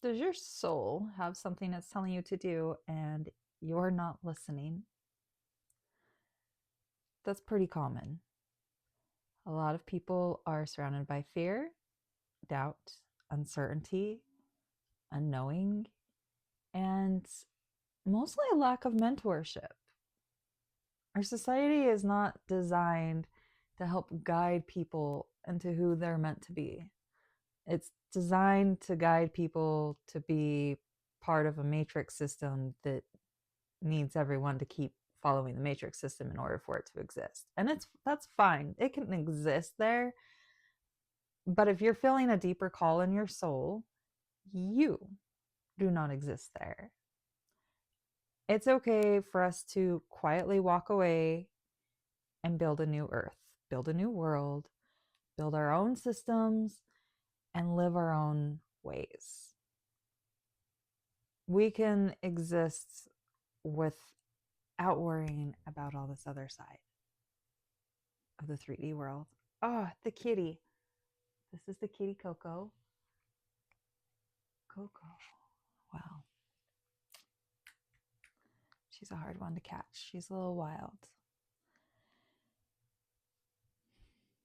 Does your soul have something it's telling you to do and you're not listening? That's pretty common. A lot of people are surrounded by fear, doubt, uncertainty, unknowing, and mostly a lack of mentorship. Our society is not designed to help guide people into who they're meant to be. It's designed to guide people to be part of a matrix system that needs everyone to keep following the matrix system in order for it to exist. And that's fine. It can exist there. But if you're feeling a deeper call in your soul, you do not exist there. It's okay for us to quietly walk away and build a new earth, build a new world, build our own systems, and live our own ways. We can exist without worrying about all this other side of the 3D world. Oh, the kitty. This is the kitty Coco. Coco. Wow. She's a hard one to catch. She's a little wild.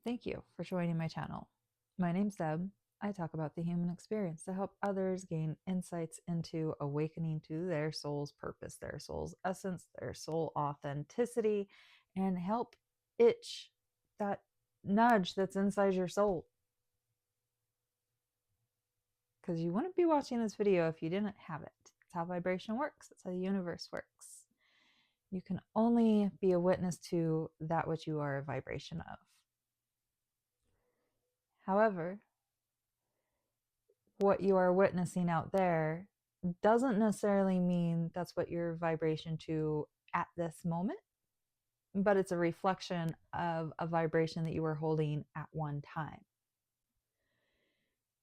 Thank you for joining my channel. My name's Deb. I talk about the human experience to help others gain insights into awakening to their soul's purpose, their soul's essence, their soul authenticity, and help itch that nudge that's inside your soul. Because you wouldn't be watching this video if you didn't have it. It's how vibration works. It's how the universe works. You can only be a witness to that which you are a vibration of. However, what you are witnessing out there doesn't necessarily mean that's what you're vibration to at this moment, but it's a reflection of a vibration that you were holding at one time.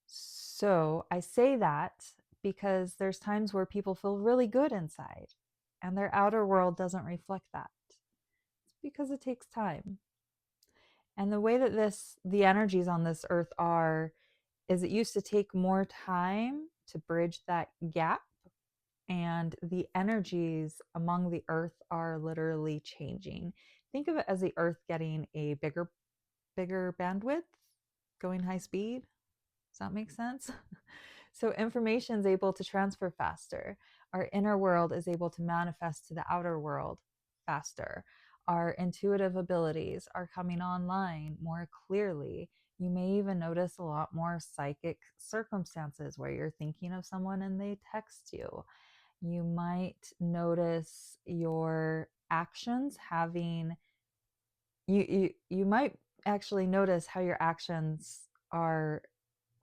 So I say that because there's times where people feel really good inside and their outer world doesn't reflect that. It's because it takes time. And the way that the energies on this earth are is it used to take more time to bridge that gap, and the energies among the earth are literally changing. Think of it as the earth getting a bigger bandwidth, going high speed. Does that make sense? So information is able to transfer faster. Our inner world is able to manifest to the outer world faster. Our intuitive abilities are coming online more clearly. You may even notice a lot more psychic circumstances where you're thinking of someone and they text you. You might notice your actions having you might actually notice how your actions are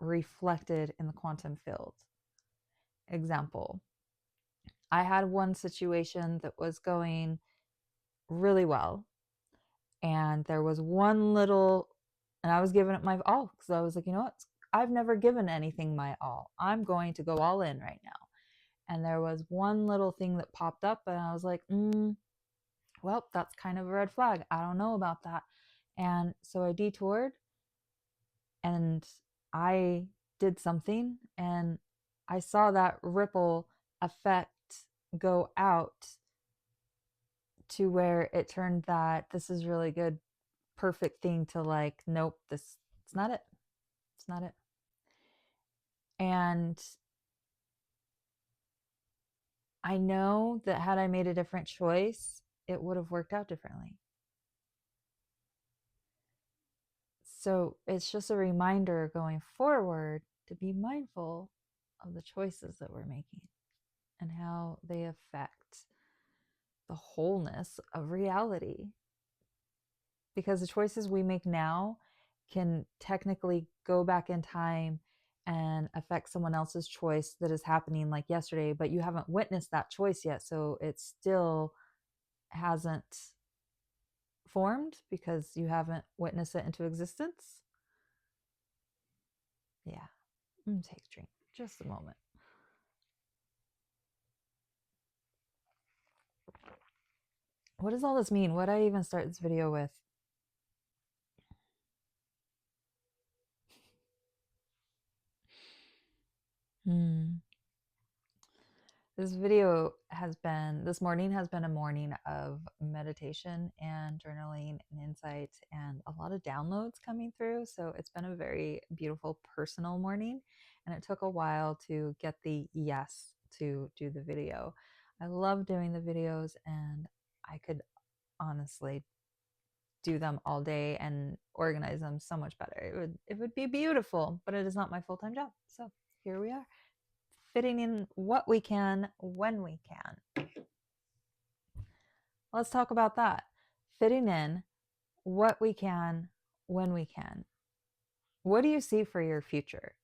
reflected in the quantum field. Example, I had one situation that was going really well, and there was one little, and I was giving it my all because I was like, you know what? I've never given anything my all. I'm going to go all in right now. And there was one little thing that popped up, and I was like, well, that's kind of a red flag. I don't know about that. And so I detoured and I did something, and I saw that ripple effect go out to where it turned that this is really good, perfect thing to like, nope, this it's not it. It's not it. And I know that had I made a different choice, it would have worked out differently. So it's just a reminder going forward to be mindful of the choices that we're making and how they affect the wholeness of reality. Because the choices we make now can technically go back in time and affect someone else's choice that is happening like yesterday, but you haven't witnessed that choice yet. So it still hasn't formed because you haven't witnessed it into existence. Yeah, I'm gonna take a drink. Just a moment. What does all this mean? What did I even start this video with? this morning has been a morning of meditation and journaling and insight and a lot of downloads coming through. So it's been a very beautiful personal morning, and it took a while to get the yes to do the video. I love doing the videos, and I could honestly do them all day and organize them so much better. It would be beautiful, but it is not my full-time job. So here we are, fitting in what we can when we can. Let's talk about that. Fitting in what we can when we can. What do you see for your future?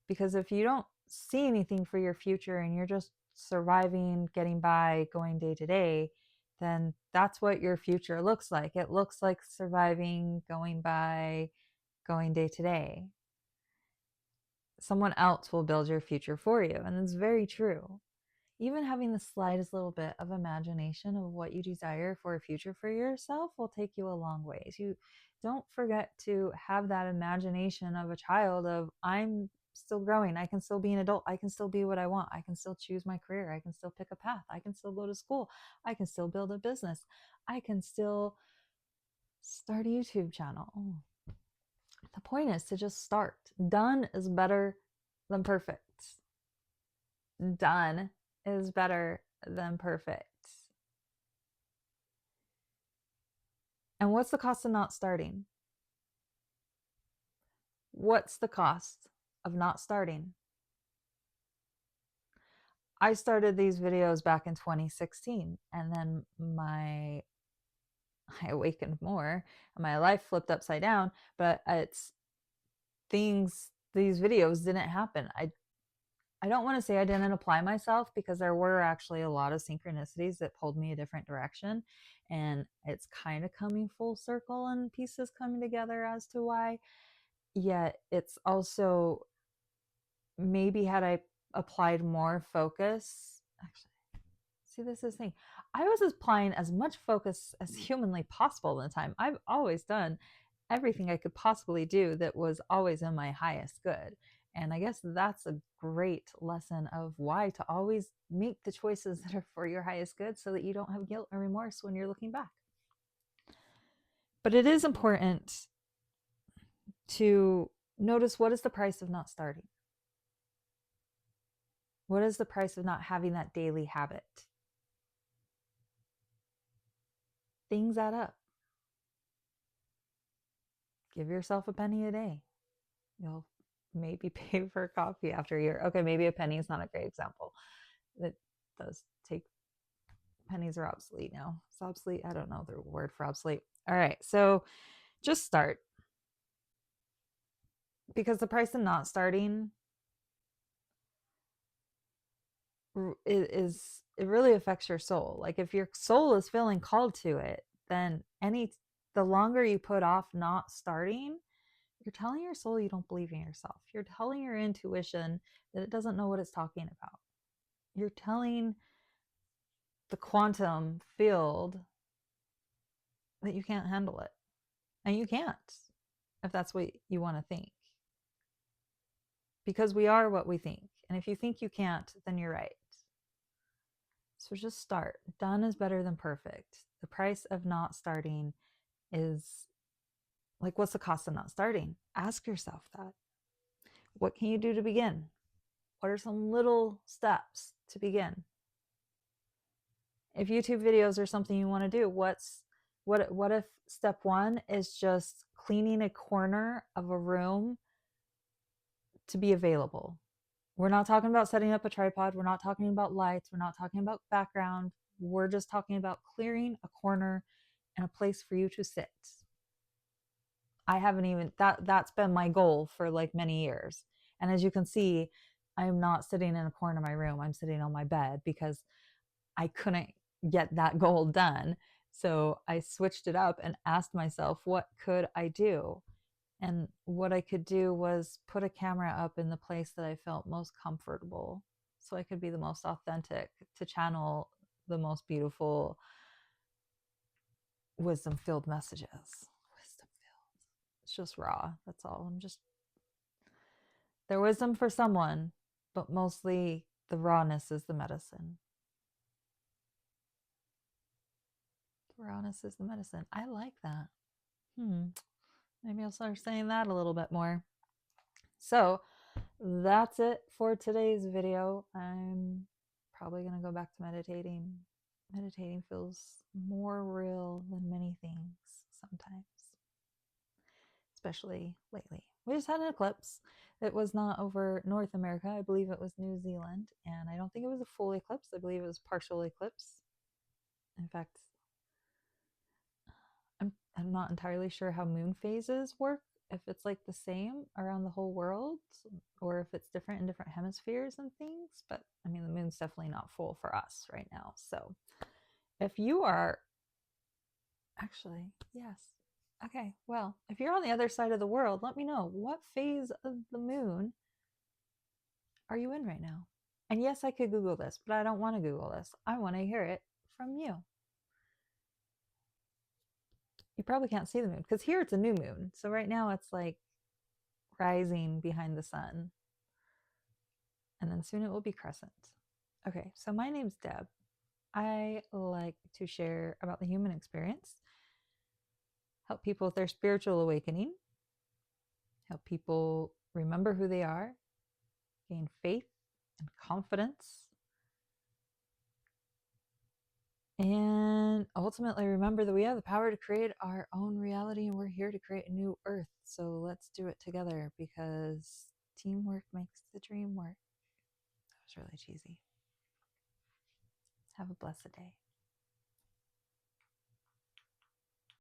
Because if you don't see anything for your future and you're just surviving, getting by, going day to day, then that's what your future looks like. It looks like surviving, going by, going day to day. Someone else will build your future for you. And it's very true. Even having the slightest little bit of imagination of what you desire for a future for yourself will take you a long ways. You don't forget to have that imagination of a child of, I'm still growing. I can still be an adult. I can still be what I want. I can still choose my career. I can still pick a path. I can still go to school. I can still build a business. I can still start a YouTube channel. The point is to just start. Done is better than perfect. Done is better than perfect. And what's the cost of not starting? What's the cost of not starting? I started these videos back in 2016, and then I awakened more and my life flipped upside down, but these videos didn't happen. I don't want to say I didn't apply myself, because there were actually a lot of synchronicities that pulled me a different direction, and it's kind of coming full circle and pieces coming together as to why. Yet it's also, maybe had I applied more focus, actually, see, this is the thing. I was applying as much focus as humanly possible in the time. I've always done everything I could possibly do that was always in my highest good. And I guess that's a great lesson of why to always make the choices that are for your highest good, so that you don't have guilt or remorse when you're looking back. But it is important to notice, what is the price of not starting? What is the price of not having that daily habit? Things add up. Give yourself a penny a day. You'll maybe pay for coffee after a year. Okay, maybe a penny is not a great example. It does take, pennies are obsolete now. It's obsolete. I don't know the word for obsolete. All right, so just start. Because the price of not starting is it really affects your soul. Like, if your soul is feeling called to it, then the longer you put off not starting, you're telling your soul you don't believe in yourself. You're telling your intuition that it doesn't know what it's talking about. You're telling the quantum field that you can't handle it. And you can't, if that's what you want to think. Because we are what we think. And if you think you can't, then you're right. So just start. Done is better than perfect. The price of not starting is, like, what's the cost of not starting? Ask yourself that. What can you do to begin? What are some little steps to begin? If YouTube videos are something you want to do, what if step one is just cleaning a corner of a room to be available? We're not talking about setting up a tripod. We're not talking about lights. We're not talking about background. We're just talking about clearing a corner and a place for you to sit. I haven't even, that's been my goal for like many years. And as you can see, I'm not sitting in a corner of my room. I'm sitting on my bed because I couldn't get that goal done. So I switched it up and asked myself, what could I do? And what I could do was put a camera up in the place that I felt most comfortable, so I could be the most authentic, to channel the most beautiful, wisdom-filled messages. Wisdom-filled. It's just raw. That's all. They're wisdom for someone, but mostly The rawness is the medicine. The rawness is the medicine. I like that. Maybe I'll start saying that a little bit more. So that's it for today's video. I'm probably going to go back to meditating. Meditating feels more real than many things sometimes, especially lately. We just had an eclipse. It was not over North America. I believe it was New Zealand. And I don't think it was a full eclipse. I believe it was partial eclipse. In fact, I'm not entirely sure how moon phases work, if it's like the same around the whole world or if it's different in different hemispheres and things. But I mean, the moon's definitely not full for us right now. So if you are actually, yes. Okay, well, if you're on the other side of the world, let me know, what phase of the moon are you in right now? And yes, I could Google this, but I don't want to Google this. I want to hear it from you. You probably can't see the moon because here it's a new moon. So right now it's like rising behind the sun. And then soon it will be crescent. Okay, so my name's Deb. I like to share about the human experience, help people with their spiritual awakening, help people remember who they are, gain faith and confidence, and ultimately remember that we have the power to create our own reality and we're here to create a new earth. So let's do it together because teamwork makes the dream work. That was really cheesy. Have a blessed day.